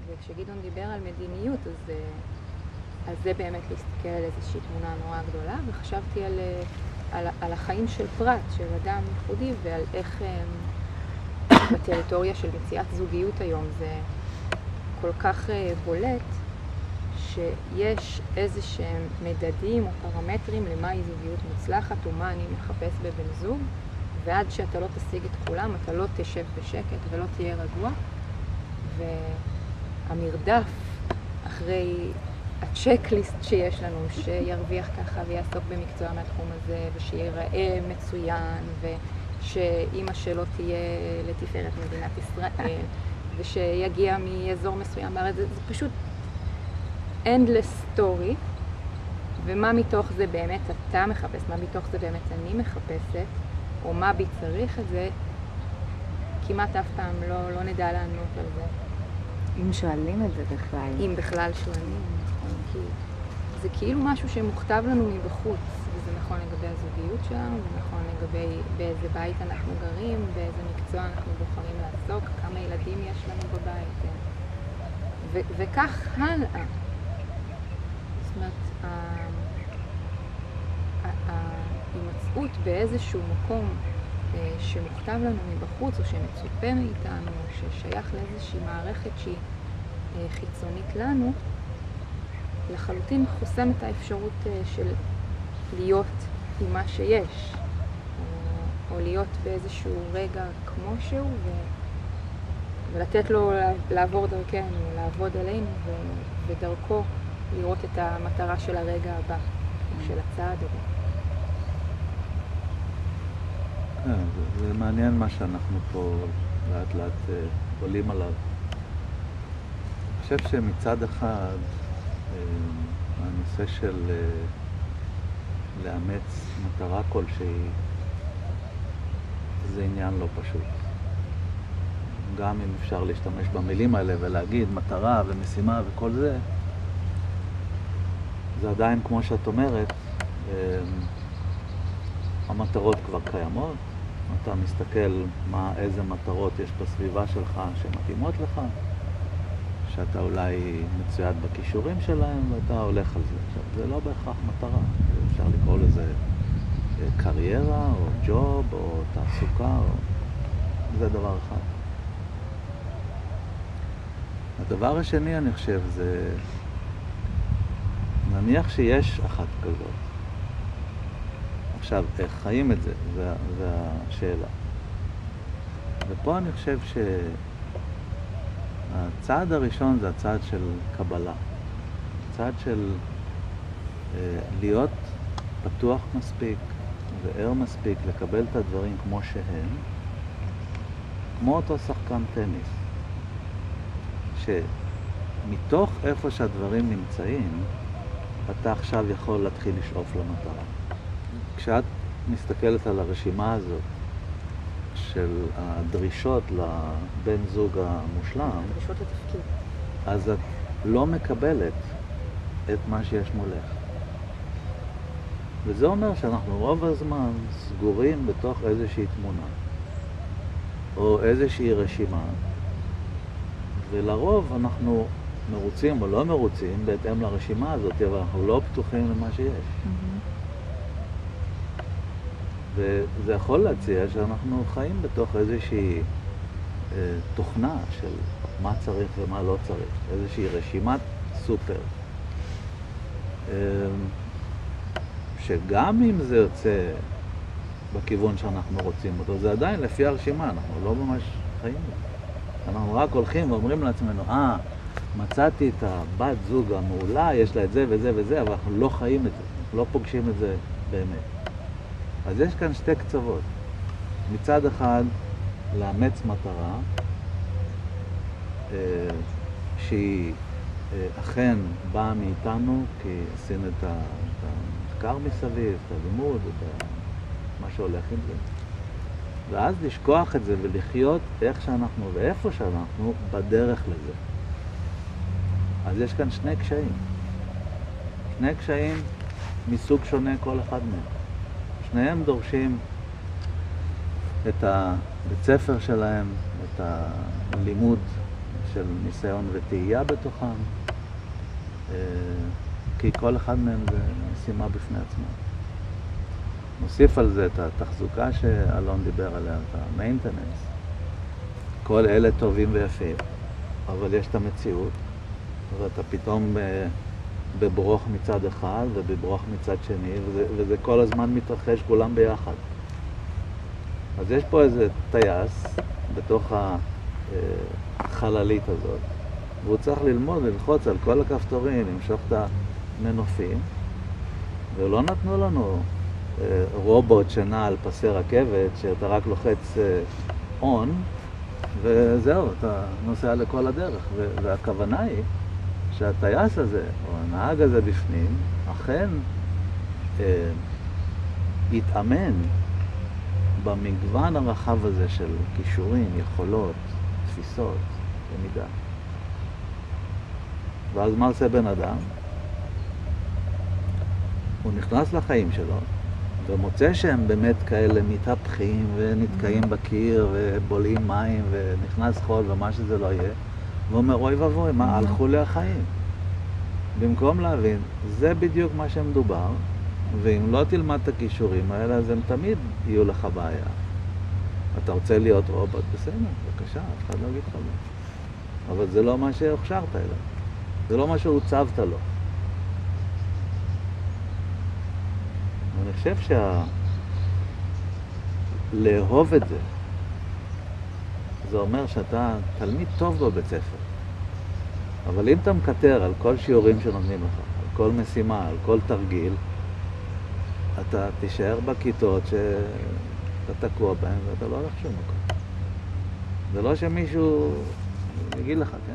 וכשגדעון דיבר על מדיניות, אז זה באמת להסתכל על איזושהי תמונה נורא גדולה, וחשבתי על החיים של פרט, של אדם ייחודי, ועל איך בטריטוריה של מציאת זוגיות היום זה כל כך בולט, שיש איזשהם מדדים או פרמטרים למה היא זוגיות מוצלחת ומה אני מחפש בבן זוג, ועד שאתה לא תשיג את כולם, אתה לא תשב בשקט ולא תהיה רגוע, והמרדף אחרי הצ'קליסט שיש לנו, שירוויח ככה ויעסוק במקצוע מהתחום הזה, ושיראה מצוין, ושאימא שלו תהיה לתפארת מדינת ישראל, ושיגיע מאזור מסוים בארץ, זה פשוט endless story, ומה מתוך זה באמת אתה מחפש, מה מתוך זה באמת אני מחפשת, או מה בי צריך את זה, כמעט אף פעם לא נדע לענות על זה. אם שואלים את זה בכלל. אם בכלל שואלים, נכון, כי זה כאילו משהו שמוכתב לנו מבחוץ, וזה נכון לגבי הזוגיות שלנו, זה נכון לגבי באיזה בית אנחנו גרים, באיזה מקצוע אנחנו בוחרים לעסוק, כמה ילדים יש לנו בבית, וכך הלאה. זאת אומרת, ההימצאות באיזשהו מקום שמוכתב לנו מבחוץ, או שמצופה מאיתנו, או ששייך לאיזושהי מערכת שהיא חיצונית לנו, לחלוטין חוסם את האפשרות של להיות עם מה שיש, או להיות באיזשהו רגע כמו שהוא, ולתת לו לעבור דרכנו, לעבוד עלינו, ודרכו לראות את המטרה של הרגע הבא, או של הצעד הבא. זה מעניין מה שאנחנו פה לאט לאט עולים עליו. אני חושב שמצד אחד הנושא של לאמץ מטרה כלשהי זה עניין לא פשוט. גם אם אפשר להשתמש במילים האלה ולהגיד מטרה ומשימה וכל זה, זה עדיין כמו שאת אומרת, המטרות כבר קיימות, אתה מסתכל איזה מטרות יש בסביבה שלך שמתאימות לך, שאתה אולי מצויד בכישורים שלהם ואתה הולך על זה. עכשיו, זה לא בהכרח מטרה, אפשר לקרוא לזה קריירה או ג'וב או תעסוקה, זה דבר אחד. הדבר השני אני חושב זה, נניח שיש אחת כזאת. עכשיו, איך חיים את זה? זה השאלה. ופה אני חושב שהצעד הראשון זה הצעד של קבלה. הצעד של להיות פתוח מספיק וער מספיק לקבל את הדברים כמו שהם, כמו אותו שחקן טניס. שמתוך איפה שהדברים נמצאים, אתה עכשיו יכול להתחיל לשאוף למטרה. כשאת מסתכלת על הרשימה הזאת של הדרישות לבן זוג המושלם, דרישות לתפקיד, אז את לא מקבלת את מה שיש מולך. וזה אומר שאנחנו רוב הזמן סגורים בתוך איזושהי תמונה או איזושהי רשימה, ולרוב אנחנו מרוצים או לא מרוצים בהתאם לרשימה הזאת, אבל אנחנו לא פתוחים למה שיש. וזה יכול להציע שאנחנו חיים בתוך איזושהי תוכנה של מה צריך ומה לא צריך, איזושהי רשימת סופר. שגם אם זה יוצא בכיוון שאנחנו רוצים אותו, זה עדיין לפי הרשימה, אנחנו לא ממש חיים בזה. אנחנו רק הולכים ואומרים לעצמנו, מצאתי את הבת זוג המעולה, יש לה את זה וזה וזה, אבל אנחנו לא חיים את זה, אנחנו לא פוגשים את זה באמת. אז יש כאן שתי קצוות. מצד אחד, לאמץ מטרה, שהיא אכן באה מאיתנו, כי עשינו את המחקר מסביב, את הלימוד, את מה שהולך עם זה. ואז לשכוח את זה ולחיות איך שאנחנו ואיפה שאנחנו בדרך לזה. אז יש כאן שני קשיים. שני קשיים מסוג שונה כל אחד מהם. שניהם דורשים את הבית ספר שלהם, את הלימוד של ניסיון וטעייה בתוכם, כי כל אחד מהם זה משימה בפני עצמו. נוסיף על זה את התחזוקה שאלון דיבר עליה, את ה-maintenance. כל אלה טובים ויפים, אבל יש את המציאות, ואתה פתאום בברוך מצד אחד ובברוך מצד שני, וזה כל הזמן מתרחש כולם ביחד. אז יש פה איזה טייס בתוך החללית הזאת, והוא צריך ללמוד ללחוץ על כל הכפתורים, למשוך את המנופים, ולא נתנו לנו רובוט שנע על פסי רכבת, שאתה רק לוחץ on, וזהו, אתה נוסע לכל הדרך. והכוונה היא שהטייס הזה, או הנהג הזה בפנים, אכן יתאמן במגוון הרחב הזה של כישורים, יכולות, תפיסות, למידה. ואז מה עושה בן אדם? הוא נכנס לחיים שלו, ומוצא שהם באמת כאלה מתהפכים ונתקעים בקיר ובולעים מים ונכנס חול ומה שזה לא יהיה, ואומר, אוי ואבוי, מה הלכו לי החיים? במקום להבין, זה בדיוק מה שמדובר, ואם לא תלמד את הכישורים האלה, אז הם תמיד יהיו לך בעיה. אתה רוצה להיות רובוט, בסדר, בבקשה, אף אחד לא יגיד לך לא. אבל זה לא מה שהוכשרת אליו, זה לא מה שהוצבת לו. אני חושב לאהוב את זה, זה אומר שאתה תלמיד טוב בבית ספר. אבל אם אתה מקטר על כל שיעורים שנותנים לך, על כל משימה, על כל תרגיל, אתה תישאר בכיתות שאתה תקוע בהן ואתה לא הולך שום מקום. זה לא שמישהו יגיד לך, כן?